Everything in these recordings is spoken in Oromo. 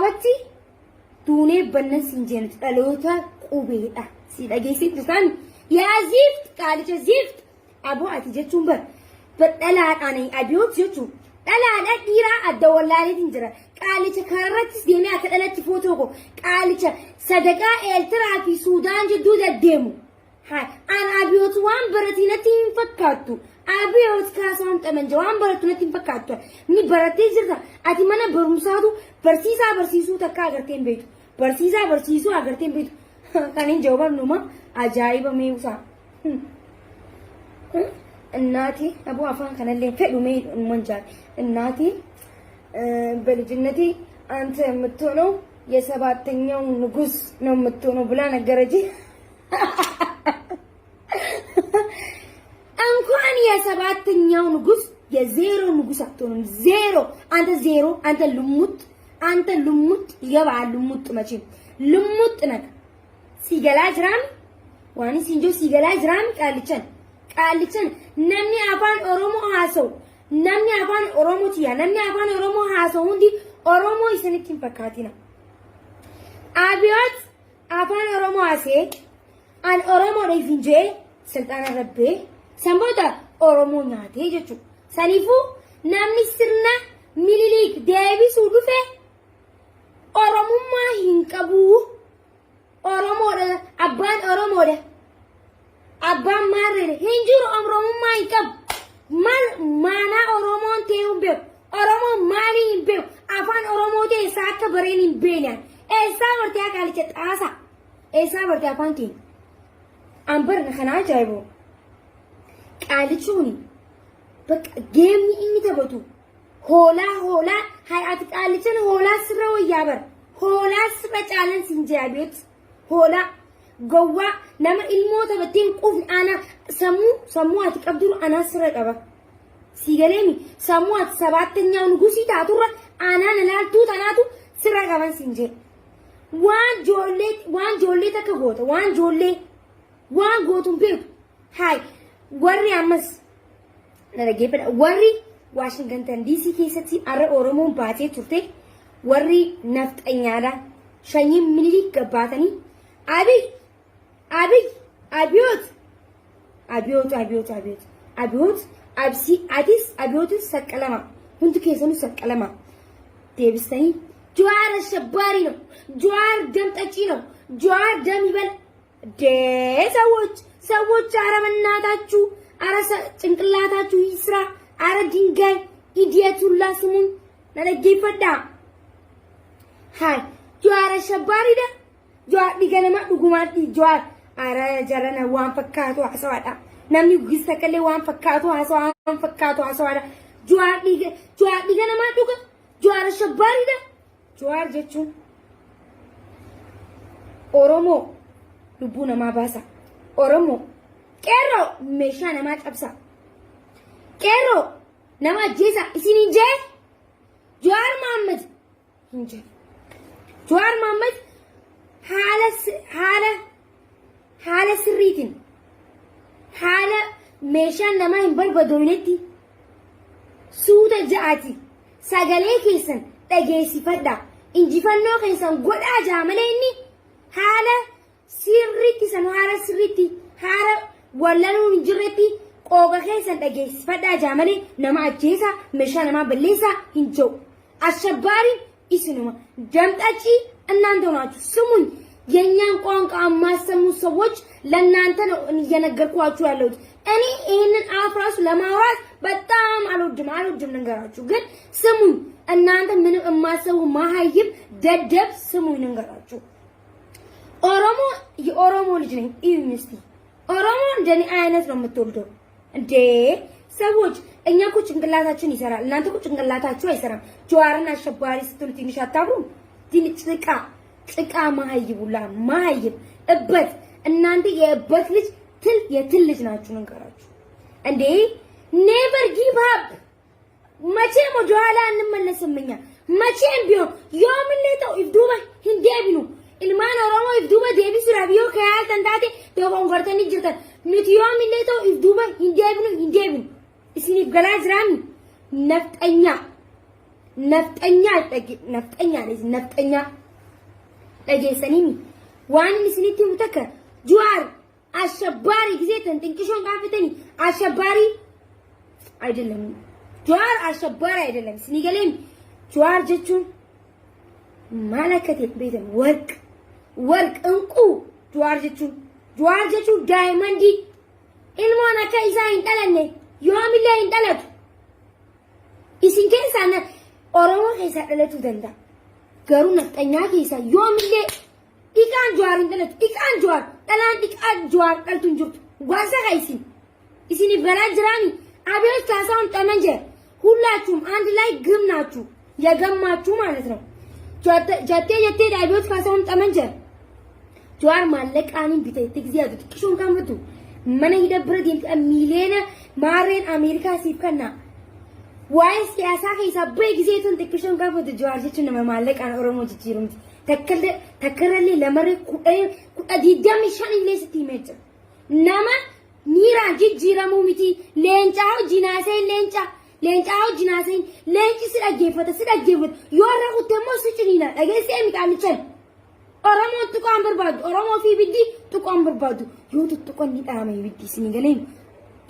Qaawwatti duunee banna sinjeen dhaloota qubeedha. Si dhageessit dukaan yaa zift qaalicha zift aboo ati jechuun dhalaadhaan abiyoot jechuun dhalaadha dhiiraa adda wallaaliitiin jira. Qaalicha kanarrattis deemee akka dhalatti footoo ko qaalicha sadaqaa Eertiraa fi Suudaan jidduu deddeemu. Hai an abiyoot waan baratinatti hin fakkaattu. Abiyoot kaasaan xamanja waan baratu natti hin fakkaattu. Ni baratee jirta. Ati mana barumsaatu barsiisaa barsiisuu takka agartee hin beektu. Barsiisaa barsiisuu agartee hin beektu. Kan hin jawaabnuma ajaa'iba meeqsaa. እናቴ አቡ አፋን ከነለ ፈዱሜ መንጃል እናቴ በልጅነቴ አንተ የምትሆነው የሰባተኛው ንጉስ ነው የምትሆነው ብላ ነገረች። እንኳን የሰባተኛው ንጉስ የዜሮ ንጉስ አትሆንም። ዜሮ አንተ ልሙጥ ይገባል። ልሙጥ መቼም ልሙጥ ነክ ሲገላ ጅራም ዋኒ ሲንጆ ሲገላ ጅራም ቃልችን namni afaan oromoo haasawu namni afaan oromooti yaa namni afaan oromoo haasawu hundi oromoo isinitti hin fakkaatina. Abiyoot afaan oromoo haasee an oromoo dheefinjee silxaana rabbee sanboota oromoo nyaatee jechuudha. Saniifuu namni sirna Miniliik deebisuu dhufe oromummaa hin qabu. Oromoodha abbaan oromoodha. Abbaan maarree hinjiru oromummaa hin qabu. Mana oromoon ta'e hin beeku. Oromoon maali hin beeku. Afaan oromoo ta'e isaa akka bareen hin beekne. Eessaa bartee qaalicha xaasa. Eessaa bartee afaan ta'e. Ambarna kana ajaa'ibu. Qaalichuuni bakka geemni inni taphatu. Hoolaa hay'ati qaalichan hoolaa sirra wayyaa bara. Hoolaa sirra caalan siin jaabeet. Hoolaa. Gowwa nama ilmoota batteen qufni ana sammuu ati qabduru ana sirra qaba. Sigalemi sammuu ati sabaattanyaa nugusii taaturra ana nalaaltuu tanaatu sirra qaban sinjee. Waan joollee takka goota waan gootuun beeku. Hai warri ammas narageeffadha warri Washington DC keessatti arra Oromoon baatee turte warri nafxanyaadha shanyii Miniliik gabbaatanii Abiyoot abiyootis saqqalama hundi keessanuu saqqalama deebistanii Jawaar አሸባሪ ነው Jawaar ደም ጠጪ ነው Jawaar ደም ይበል ሰዎች አረ በእናታችሁ አረ ጭንቅላታችሁ ይስራ አረ ድንጋይ ኢዲየቱላ ስሙን ነለጌፈዳ ሃይ Jawaar አሸባሪ ደ Jawaar diganama dhugumaatti Jawaar ara jarana waan fakkaatu hasawaadha. Namni gisa kalee waan fakkaatu hasawaadha. Jawaar diganama dhuga Jawaar shabbaariidha. Jawaar jechuun Oromoo lubbuu namaa baasa. Oromoo qeerroo meeshaa namaa cabsa. Qeerroo nama ajjeesa isin hin jee Jawaar Mohammed hin jee. Jawaar Mohammed haala sirriitiin haala meeshaan namaa hin barbaadonetti suuta ja'aati sagalee keessan dhageessifadha injifannoo keessan godhaa jaamalee inni haala sirriitti haala wallanuun hin jirretti qooqa keessan dhageessifadha jaamalee nama ajjeesa meeshaa namaa balleessaa hin jiru. Ashabbaariin isinuma damxachi እናንተ ናችሁ ስሙኝ የኛን ቋንቋ ማሰሙ ሰዎች ለእናንተ ነው እየነገርኳችሁ ያለሁት እኔ ይሄንን አፍራሱ ለማውራት በጣም አልወድም ነገራችሁ ግን ስሙኝ እናንተ ምንም የማሰቡ ማሃይብ ደደብ ስሙኝ ነገራችሁ ኦሮሞ የኦሮሞ ልጅ ነኝ ኢዩኒስቲ ኦሮሞ እንደኔ አይነት ነው የምትወልደው እንዴ ሰዎች እኛ እኮ ጭንቅላታችን ይሰራል እናንተ እኮ ጭንቅላታችሁ አይሰራም ጀዋርን አሸባሪ ስትሉ ትንሽ አታብሩም ጭቃ ማሃይቡላ ማሃይብ እበት እናንተ የእበት ልጅ የትል ልጅ ናችሁ ነገራችሁ እንዴ ኔቨር ጊቭ አፕ መቼም ወደ ኋላ እንመለስምኛ መቼም ቢሆን yoomilleetoo ifduuba hin deebinu ilmaan oromoo ifduuba deebisuudhaaf yoo kayaa tantaate dogongoortanii jirtan nuti yoomilleetoo ifduuba hin deebinu isiniif galaa jiraanni nafxanyaa ነፍጠኛ ለጌሰኒሚ ዋን ስኒቲ ሙተከ ጁዋር አሸባሪ ጊዜ ተንጥንቅሾን ካፍተኒ አሸባሪ አይደለም ጁዋር አሸባሪ አይደለም ስኒገለም ጁዋር ጀቹን ማለከት ቤተን ወርቅ እንቁ ጁዋር ጀቹን ዳይመንዲ ኢልሞና ከይሳ እንጠለነ ዮሚለ እንጠለቱ isin keessa oromo keessa dhalatu danda garu nafxanya keessa yoomille ikaan jawaarin dhalatu ikaan jawaar dhalaan ikaan jawaar dhaltun jirtu waasa kaisin isini bala jirani አብዮት ካሳውን ጠመንጀ ሁላችሁም አንድ ላይ ግም ናችሁ የገማችሁ ማለት ነው ጀቴ አብዮት ካሳውን ጠመንጀ ጀዋር ማለቃኒን ቢተት ግዚያቱ ጥቅሹን ካመጡ መነ ይደብረት ሚሊዮነ ማሬን አሜሪካ ሲፍከና ዋይስ ያሳከ ይሰበይ ጊዜቱን ጥቅሹን ካመጡ ጀዋር ጀቹን ማለቃን ኦሮሞ ጅጅሩም ተከረለ ለመረ ዲዳም ይሻን ለስቲ መጭ ናማ ኒራ ጅጅራሙ ሚቲ ሌንጫው ጂናሰይ ሌንጫው ጂናሰይ ሌንጭ ስለገፈተ ይወራቁት ደሞ ስጭኒና አገሴ ሚቃልቸን ኦሮሞ ጥቋን በርባዱ ኦሮሞ ፊ ቢዲ ጥቋን በርባዱ ይወጡ ጥቋን ኒጣማ ይብዲ ሲኒገለኝ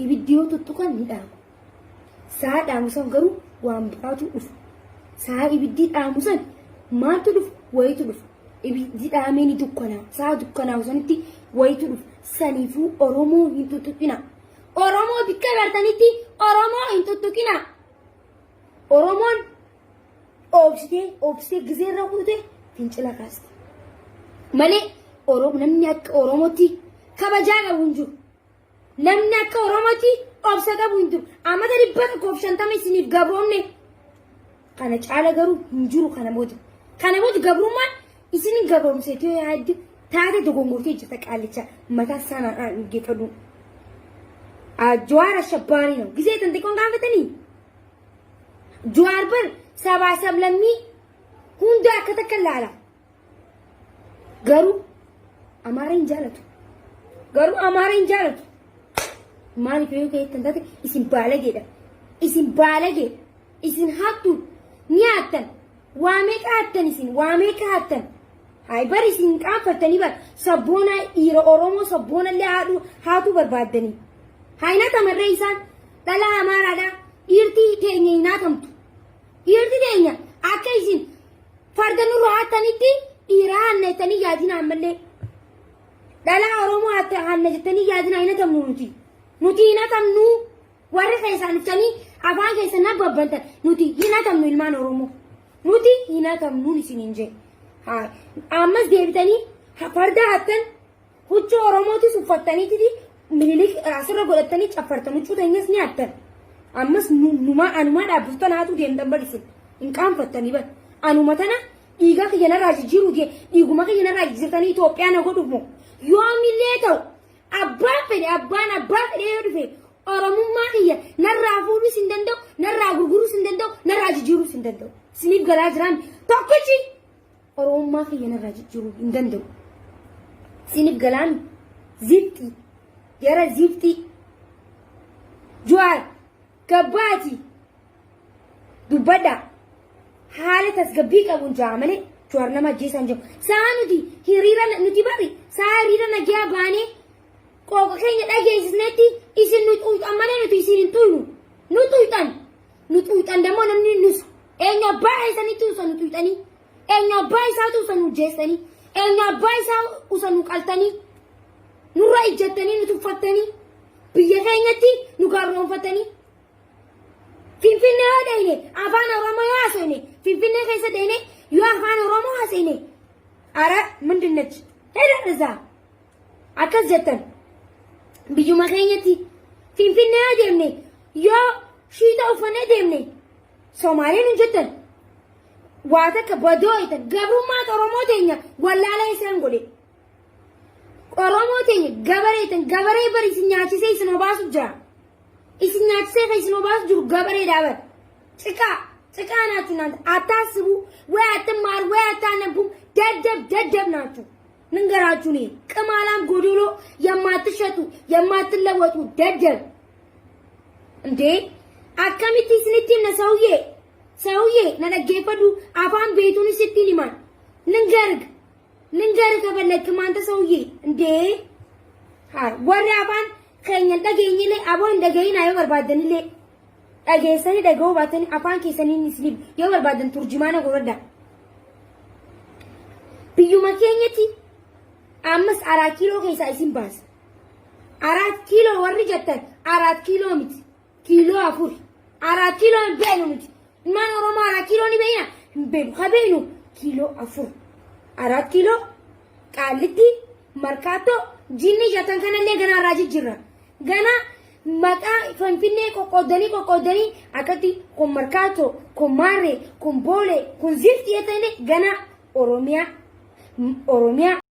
ይብዲ ይወጡ ጥቋን ኒጣማ ሳዳ ሙሰን ገሩ ዋምባቱ ኡፍ ሳ ይብዲ ዳሙሰን ማቱ ዱፍ ወይቱ ዱፍ ይብዲ ዳሜኒ ዱኮና ሳ ዱኮና ወሰንቲ ወይቱ ዱፍ ሰኒፉ ኦሮሞ hintutukina ኦሮሞ ቢከበርተንቲ ኦሮሞ hintutukina ኦሮሞን ኦብስቴ ግዜራቁቴ ፍንጭላካስ ማለ ኦሮሞ ነምያክ ኦሮሞቲ ከበጃጋ ወንጁ ነምያክ ኦሮሞቲ ኦብሰጋ ወንጁ አመደ ዲበቅ ኮፍሸንታሜ ሲኒፍ ገብሮኔ ካነ ጫለ ገሩ እንጁሩ ካነሞት ገብሩማ ኢሲኒ ገብሩም ሴቴ ያድ ታደ ደጎንጎቴ ጅተቃልቻ መታሳና እንገፈዱ አጅዋር አሸባሪ ነው ጊዜ ተንጥቆን ጋፈተኒ ጅዋር በር ሰባሰብ ለሚ ሁንዳ ከተከላላ ገሩ አማረኝ ጃለቱ ማን ከዩ ከየተንተተ ኢሲን ባለጌ ኢሲን ሀቱ ኒያተን ዋሜቃተን hay bari sin qafatani bar sabona ira oromo sabona le hatu barbadani hayna tamarreisan dala amarada irti tenyina tamtu irti tenya akaisin fardanu roataniti iran netani yadina amalle dala oromo hatta hanjetani yadina ayna tamnuti nuti ina tamnu warre kaisan tani afan kaisana babbanta nuti ina tamnu ilman oromo nuti ina tamnu sininje हां आमस देवतनी फरदा हतन हुच्च ओरोमोती सुफतनी तिदी मिलिक असर गोलतनी चफरतनु चुतंगस नि हतन आमस नुमा अनुमा दाबुतना तू देंदम बडिस इंकाम फतनी ब अनुमतना ईगा कयना राजजिरू गे ईगुमा कयना राजजिरतनी इथियोपिया नगोडुमो योमिलेतो अब्बा फरे योदफे ओरोमुमा कय नराफुሉ सिंदंदो नरागुगुरू सिंदंदो नराजजिरू सिंदंदो सिनिफ गराजरान तोकची ኦሮማ ከየነ ራጅጅሩ እንደንደው ሲኒፍ ገላን ዚፍቲ ጁዋር ከባቲ ዱበዳ ሐለ ተስገቢ ቀቡን ጃመለ ጁዋር ነማ ጄሳን ጀም ሳኑቲ ሂሪራ ኑቲ ባሪ ሳሪራ ነጊያ ባኔ ቆቆ ከኛ ዳጌስነቲ ኢስኑ ጡይ አማነ ኑቲ ሲን ጡይጣን ደሞ ነምኒ ንሱ ኤኛ ባይሰኒ ቱሰኑ ጡይጣኒ enya baisa usanu jesani enya baisa usanu qaltani nurra ijjetani nutufatani biya kenyati nugarron fatani finfinne deene afaan oromo yaasene finfinne keessa deene yo afaan oromo haasene ara mindinech hedza akas jetan biyuma kenyati finfinne deemne yo shita ufane deemne somaliin jetan ዋተከ በዶይተ ገብሩማ ኦሮሞቴኛ ወላላ ይሰንጎሌ ኦሮሞቴኛ ገበሬ በር ይስኛቺሴ ይስኖባሱ ጃ ይስኛቺሴ ከይስኖባሱ ጁ ገበሬ ዳበር ጭቃ ናችሁ እናንተ አታስቡ ወይ አትማር ወይ አታነቡ ደደብ ናችሁ ንገራችሁ ነው ቅማላም ጎዶሎ የማትሸጡ የማትለወጡ ደደብ እንዴ አከሚቲ ስንቲነ ሰውዬ سويه ننجيفدو أفان بيتوني ستين ما لنجرك بلك ما أنت سويه إندي ها ورا أفان خيني تجيني لي أبو إنت جاين أيوة بربادني لي أجيسني دعوة باتني أفان كيسني نسليب يوم بربادن ترجمانه قردا بيوم كينيتي أمس 4 كيلو كيسا إسم باس 4 كيلو وري جتن 4 كيلو مت كيلو أفور 4 كيلو بينو مت ما نورما 4 كيلو نبينا بيب خبينو كيلو أفور 4 كيلو قالتي مركاتو جيني جتن كان اللي غنا راجي جرا غنا مكا فنفيني كوكودني أكتي كم مركاتو كم ماري كم بولي كم زيفتي يتني غنا أوروميا